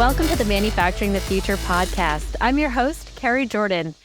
Welcome to the Manufacturing the Future podcast. I'm your host, Kerrie Jordan.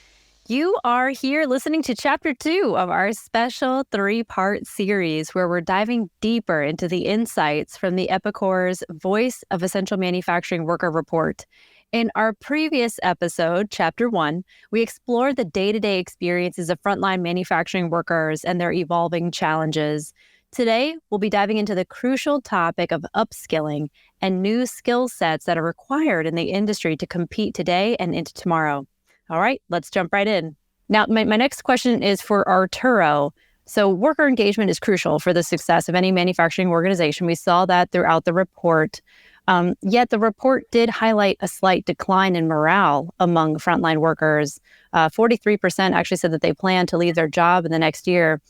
You are here listening to Chapter 2 of our special 3-part series where we're diving deeper into the insights from the Epicor's Voice of Essential Manufacturing Worker Report. In our previous episode, Chapter 1, we explored the day-to-day experiences of frontline manufacturing workers and their evolving challenges. Today, we'll be diving into the crucial topic of upskilling and new skill sets that are required in the industry to compete today and into tomorrow. All right, let's jump right in. Now, my next question is for Arturo. So worker engagement is crucial for the success of any manufacturing organization. We saw that throughout the report. Yet the report did highlight a slight decline in morale among frontline workers. 43% actually said that they plan to leave their job in the next year.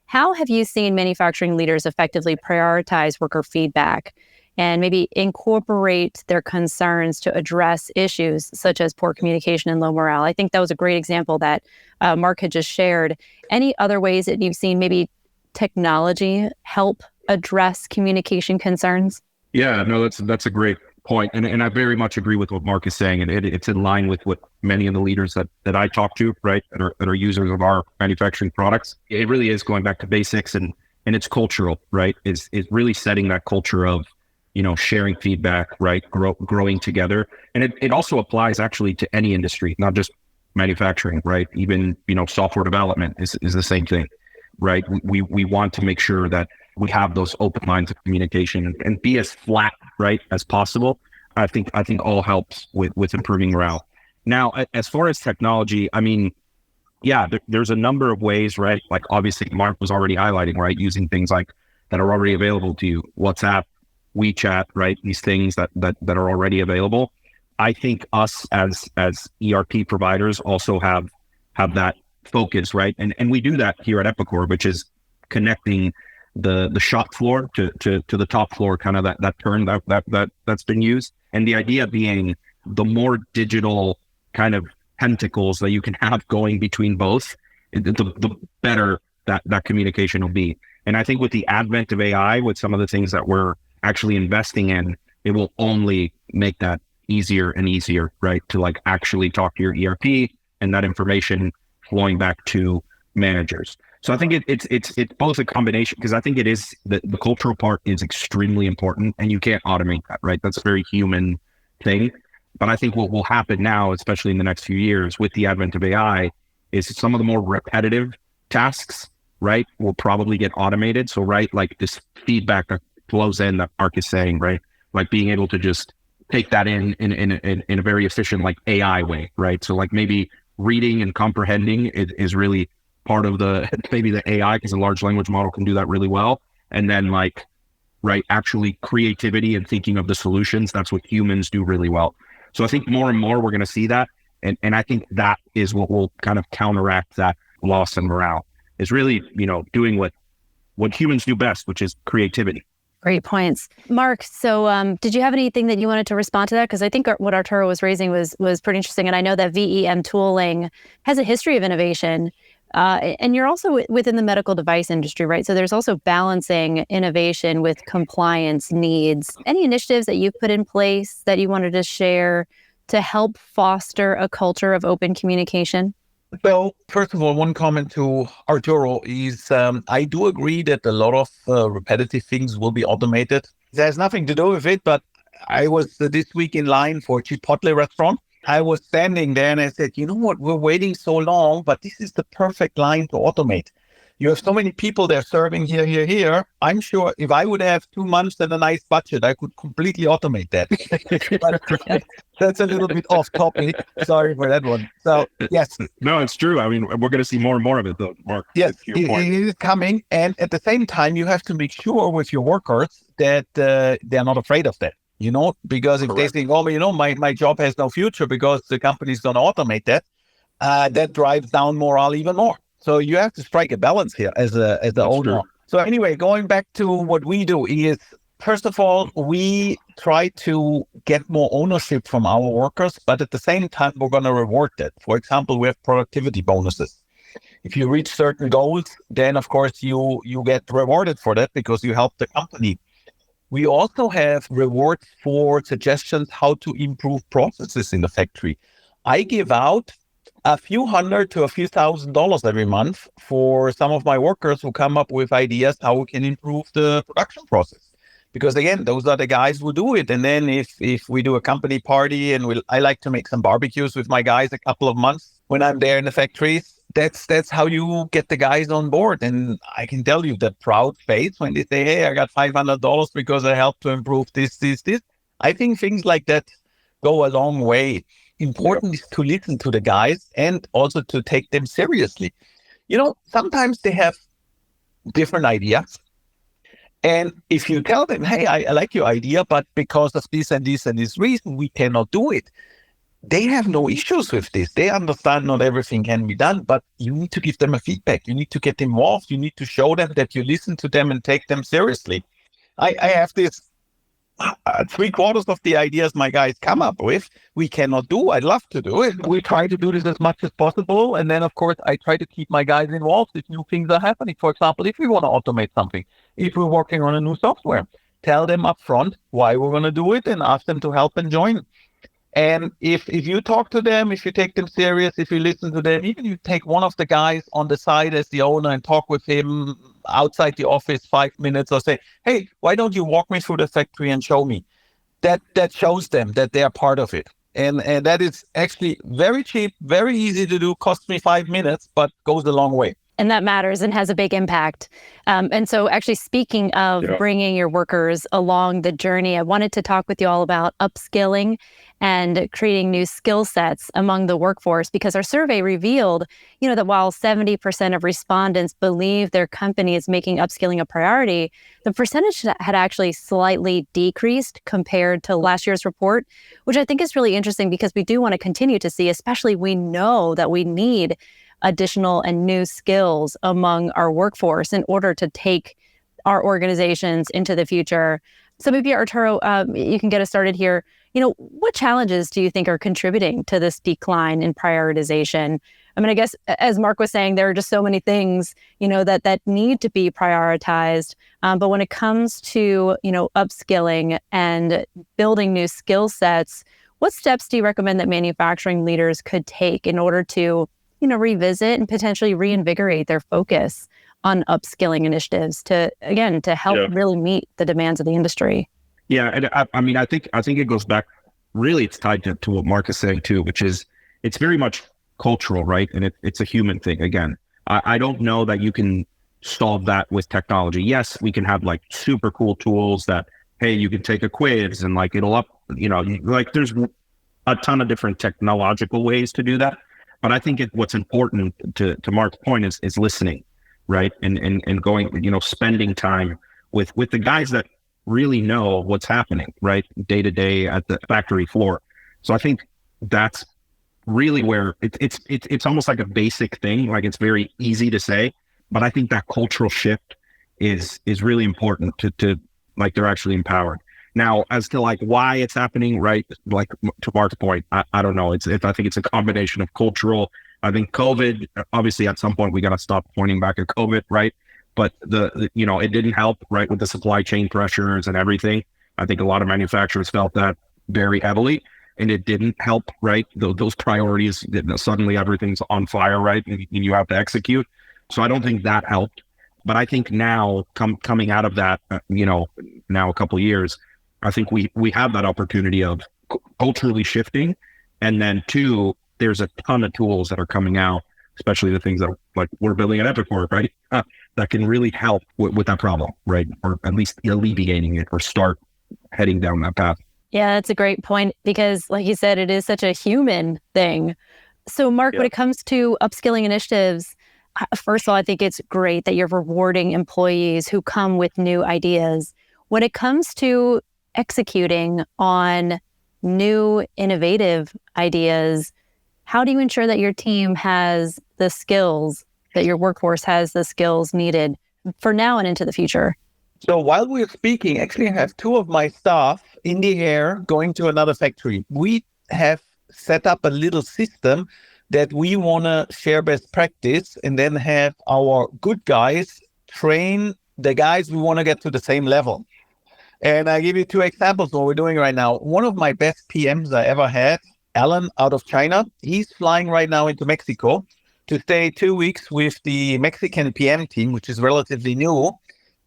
How have you seen manufacturing leaders effectively prioritize worker feedback and maybe incorporate their concerns to address issues such as poor communication and low morale? I think that was a great example that Marc had just shared. Any other ways that you've seen maybe technology help address communication concerns? Yeah, no, that's a great point. And I very much agree with what Marc is saying. And it's in line with what many of the leaders that I talk to, right, that are users of our manufacturing products. It really is going back to basics and it's cultural, right? Is really setting that culture of, sharing feedback, right? Growing together. And it also applies actually to any industry, not just manufacturing, right? Even, software development is the same thing, right? We want to make sure that we have those open lines of communication and be as flat, right, as possible. I think all helps with improving morale. Now, as far as technology, I mean, yeah, there's a number of ways, right? Like obviously Marc was already highlighting, right? Using things like that are already available to you, WhatsApp, WeChat, right? These things that are already available. I think us as ERP providers also have that focus, right? And we do that here at Epicor, which is connecting the shop floor to the top floor, kind of that term that's been used. And the idea being the more digital kind of tentacles that you can have going between both, the better that communication will be. And I think with the advent of AI, with some of the things that we're actually investing in, it will only make that easier and easier, right? To like actually talk to your ERP and that information flowing back to managers. So I think it's both a combination, because I think it is the cultural part is extremely important and you can't automate that, right? That's a very human thing. But I think what will happen now, especially in the next few years with the advent of AI, is some of the more repetitive tasks, right, will probably get automated. So, right, like this feedback that flows in that Marc is saying, right, like being able to just take that in a very efficient, like AI way, right? So like maybe reading and comprehending is really part of maybe the AI, because a large language model can do that really well. And then like, right, actually creativity and thinking of the solutions, that's what humans do really well. So I think more and more we're going to see that. And I think that is what will kind of counteract that loss in morale, is really, doing what humans do best, which is creativity. Great points. Marc, so did you have anything that you wanted to respond to that? Because I think what Arturo was raising was pretty interesting. And I know that VEM tooling has a history of innovation. And you're also within the medical device industry, right? So there's also balancing innovation with compliance needs. Any initiatives that you've put in place that you wanted to share to help foster a culture of open communication? Well, first of all, one comment to Arturo is I do agree that a lot of repetitive things will be automated. There's nothing to do with it, but I was this week in line for a Chipotle restaurant. I was standing there and I said, you know what, we're waiting so long, but this is the perfect line to automate. You have so many people there serving here. I'm sure if I would have 2 months and a nice budget, I could completely automate that. But that's a little bit off topic. Sorry for that one. So, yes. No, it's true. I mean, we're going to see more and more of it, though, Marc. Yes, it is coming. And at the same time, you have to make sure with your workers that they're not afraid of that. Because if Correct. They think, my job has no future because the company's going to automate that, that drives down morale even more. So you have to strike a balance here as the owner. True. So anyway, going back to what we do is, first of all, we try to get more ownership from our workers, but at the same time, we're going to reward that. For example, we have productivity bonuses. If you reach certain goals, then of course you get rewarded for that because you help the company We also have rewards for suggestions how to improve processes in the factory. I give out a few $100 to a few $1,000 every month for some of my workers who come up with ideas how we can improve the production process. Because again, those are the guys who do it. And then if we do a company party and I like to make some barbecues with my guys a couple of months when I'm there in the factories, that's how you get the guys on board. And I can tell you that proud face when they say, hey, I got $500 because I helped to improve this. I think things like that go a long way. Important is to listen to the guys and also to take them seriously. Sometimes they have different ideas. And if you tell them, hey, I like your idea, but because of this and this and this reason, we cannot do it. They have no issues with this. They understand not everything can be done, but you need to give them a feedback. You need to get involved. You need to show them that you listen to them and take them seriously. I have this 3/4 of the ideas my guys come up with, we cannot do. I'd love to do it. We try to do this as much as possible. And then, of course, I try to keep my guys involved if new things are happening. For example, if we want to automate something, if we're working on a new software, tell them up front why we're going to do it and ask them to help and join. And if you talk to them, if you take them serious, if you listen to them, even you take one of the guys on the side as the owner and talk with him outside the office 5 minutes or say, hey, why don't you walk me through the factory and show me? That shows them that they are part of it. And that is actually very cheap, very easy to do, costs me 5 minutes, but goes a long way. And that matters and has a big impact. And so actually speaking of bringing your workers along the journey, I wanted to talk with you all about upskilling and creating new skill sets among the workforce, because our survey revealed, that while 70% of respondents believe their company is making upskilling a priority, the percentage had actually slightly decreased compared to last year's report, which I think is really interesting because we do want to continue to see, especially we know that we need additional and new skills among our workforce in order to take our organizations into the future. So maybe, Arturo, you can get us started here. What challenges do you think are contributing to this decline in prioritization? I mean, I guess, as Marc was saying, there are just so many things, that need to be prioritized. But when it comes to, upskilling and building new skill sets, what steps do you recommend that manufacturing leaders could take in order to revisit and potentially reinvigorate their focus on upskilling initiatives to help really meet the demands of the industry? Yeah, and I think it goes back. Really, it's tied to what Marc is saying too, which is it's very much cultural, right? And it's a human thing. Again, I don't know that you can solve that with technology. Yes, we can have like super cool tools that, hey, you can take a quiz and like it'll there's a ton of different technological ways to do that. But I think what's important to Marc's point is listening, right? And going, spending time with the guys that really know what's happening, right? Day to day at the factory floor. So I think that's really where it's almost like a basic thing. Like it's very easy to say, but I think that cultural shift is really important to like they're actually empowered. Now, as to like why it's happening, right? Like to Marc's point, I don't know. I think it's a combination of cultural. I think COVID, obviously at some point we got to stop pointing back at COVID, right? But it didn't help, right? With the supply chain pressures and everything. I think a lot of manufacturers felt that very heavily and it didn't help, right? Those priorities, suddenly everything's on fire, right? And you have to execute. So I don't think that helped. But I think now coming out of that, now a couple of years, I think we have that opportunity of culturally shifting. And then two, there's a ton of tools that are coming out, especially the things that like we're building at Epicor, right? That can really help with that problem, right? Or at least alleviating it or start heading down that path. Yeah, that's a great point because like you said, it is such a human thing. So Marc, when it comes to upskilling initiatives, first of all, I think it's great that you're rewarding employees who come with new ideas. When it comes to executing on new innovative ideas, how do you ensure that your team has the skills, that your workforce has the skills needed for now and into the future? So while we're speaking, actually I have two of my staff in the air going to another factory. We have set up a little system that we want to share best practice and then have our good guys train the guys we want to get to the same level. And I give you two examples of what we're doing right now. One of my best PMs I ever had, Alan out of China, he's flying right now into Mexico to stay 2 weeks with the Mexican PM team, which is relatively new,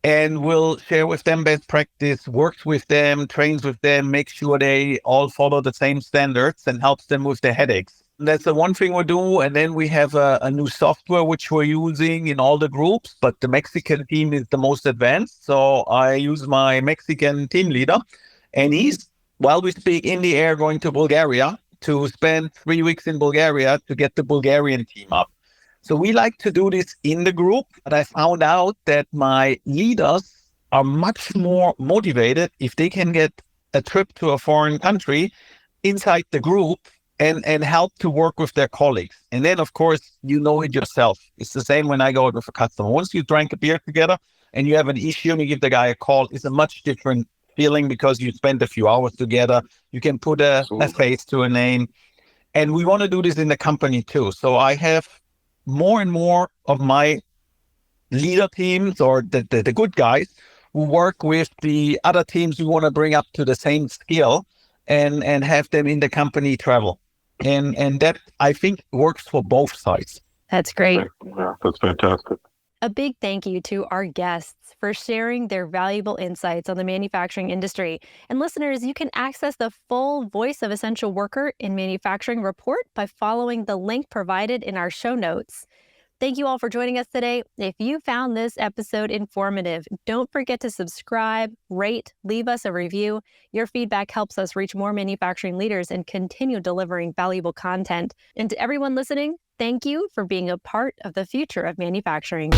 and will share with them best practice, works with them, trains with them, makes sure they all follow the same standards and helps them with their headaches. That's the one thing we do. And then we have a new software which we're using in all the groups, but the Mexican team is the most advanced. So I use my Mexican team leader, and he's, while we speak, in the air going to Bulgaria to spend 3 weeks in Bulgaria to get the Bulgarian team up. So we like to do this in the group, but I found out that my leaders are much more motivated if they can get a trip to a foreign country inside the group and help to work with their colleagues. And then, of course, you know it yourself. It's the same when I go out with a customer. Once you drank a beer together and you have an issue and you give the guy a call, it's a much different feeling because you spend a few hours together. You can put a face to a name. And we want to do this in the company too. So I have more and more of my leader teams or the good guys who work with the other teams we want to bring up to the same skill and have them in the company travel. And that, I think, works for both sides. That's great. Yeah, that's fantastic. A big thank you to our guests for sharing their valuable insights on the manufacturing industry. And listeners, you can access the full Voice of Essential Worker in Manufacturing report by following the link provided in our show notes. Thank you all for joining us today. If you found this episode informative, don't forget to subscribe, rate, leave us a review. Your feedback helps us reach more manufacturing leaders and continue delivering valuable content. And to everyone listening, thank you for being a part of the future of manufacturing.